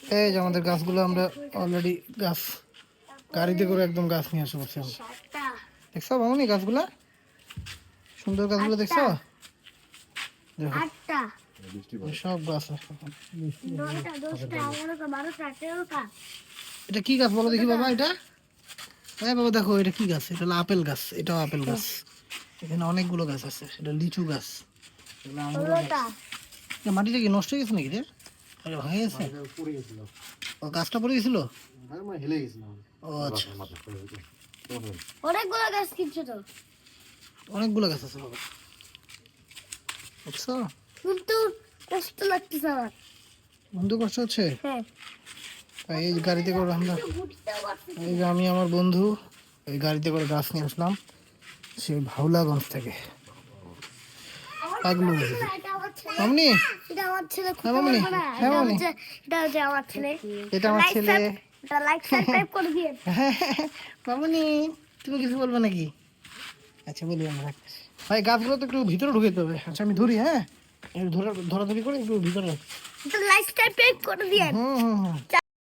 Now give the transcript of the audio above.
এই যে আমাদের গাছগুলো আমরা অলরেডি গাছ গাড়িতে করে একদম গাছ নিয়ে আসে বসে আমরা। দেখছো মামনি গাছগুলা, সুন্দর গাছগুলো দেখছো? দেখো সব গাছ আছে। এটা কি গাছ বলো দেখি বাবা? এটা হ্যাঁ বাবা দেখো এটা কি গাছ? এটা হলো আপেল গাছ, এটাও আপেল গাছ। এখানে অনেকগুলো গাছ আছে, এটা লিচু গাছ, এগুলো আঙ্গুর গাছ। এটা মাটিটা কি নষ্ট হয়ে গেছে নাকি রে? আরে হয়ে গেছে, ও গাছটা পড়ে গেছিল। ও আচ্ছা, অনেকগুলো গাছ কিনছো তো, অনেকগুলো গাছ আছে বাবা, বুঝছো? কিন্তু কষ্ট লাগতেছে আমার। বন্ধু কষ্ট হচ্ছে? হ্যাঁ, তাই এই গাড়িতে করে আমরা, এই যে আমি আমার বন্ধু এই গাড়িতে করে গাছ নিয়ে আসলাম সেই ভাওলাগঞ্জ থেকে। পাগলু মামনি, এটা আমার ছেলে, হ্যাঁ মামনি, হ্যাঁ মামনি, এটা হচ্ছে আমার ছেলে। এটা আমার ছেলে। এটা লাইক সাবস্ক্রাইব করে দিয়ে। মামনি তুমি কিছু বলবে নাকি? আচ্ছা বলি আমরা। ভাই গাছগুলো তো একটু ভিতরে ঢুকে দিতে হবে। আচ্ছা আমি ধরি, হ্যাঁ একটু ধরাধরি করে একটু ভিতরে রাখ। লাইক সাবস্ক্রাইব করে দিয়ে। হুম হুম হুম।